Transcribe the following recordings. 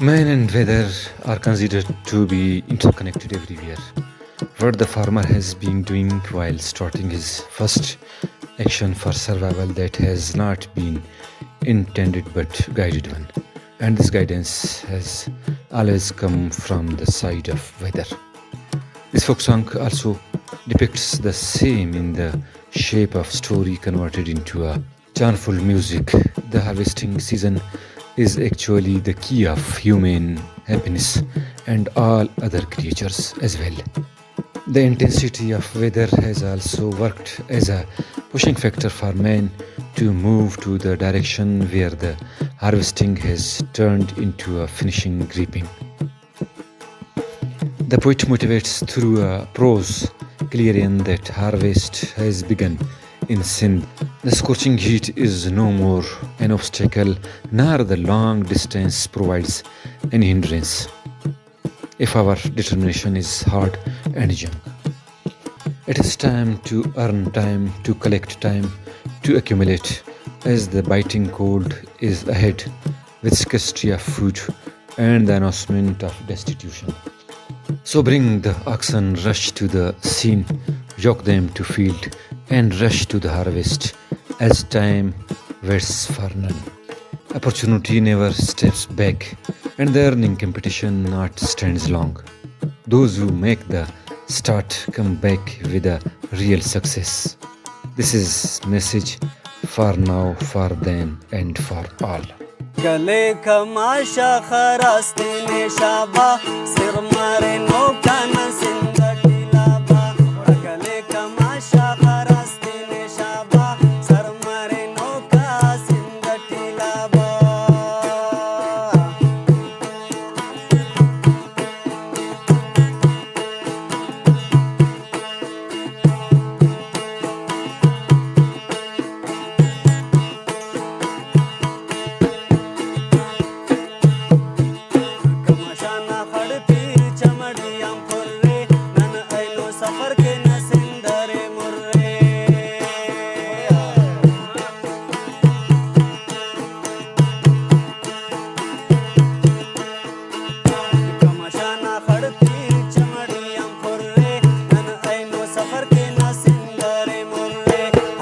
Man and weather are considered to be interconnected everywhere. What the farmer has been doing while starting his first action for survival that has not been intended but guided one. And this guidance has always come from the side of weather. This folk song also depicts the same in the shape of story converted into a charmful music. The harvesting season is actually the key of human happiness and all other creatures as well. The intensity of weather has also worked as a pushing factor for man to move to the direction where the harvesting has turned into a finishing reaping. The poet motivates through a prose clarion that harvest has begun in Sindh. The scorching heat is no more an obstacle, nor the long distance provides any hindrance, if our determination is hard and young. It is time to earn time, to collect time, to accumulate, as the biting cold is ahead, with scarcity of food and the announcement of destitution. So bring the oxen, rush to the scene, yoke them to field, and rush to the harvest, as time waits for none. Opportunity never steps back, and the earning competition not stands long. Those who make the start come back with a real success. This is message for now, for then, and for all. Hakalay Kamasha Kharas Tinay Shaba Sar Maren Noka Sindh Ati Laba. Hakalay Kamasha Kharas Tinay Shaba Sar Maren Noka Sindh Ati Laba.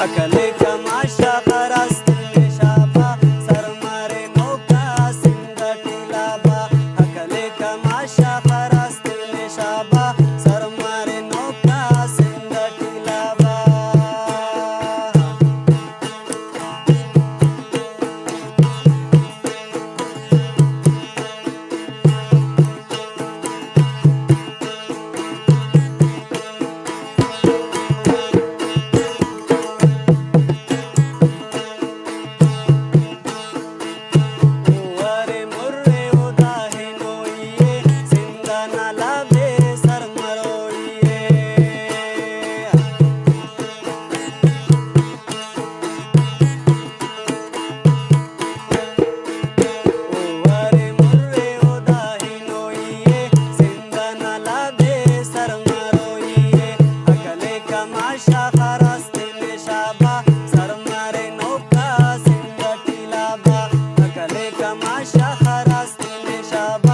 Hakalay Kamasha Kharas Tinay Shaba Sar Maren Noka Sindh Ati Laba. Hakalay Kamasha Kharas Tinay Shaba Sar Maren Noka Sindh Ati Laba. Kamasha Kharas Tinay Shaba Sar Maren Noka Sindh Ati Laba. Hakalay Kamasha Kharas Tinay Shaba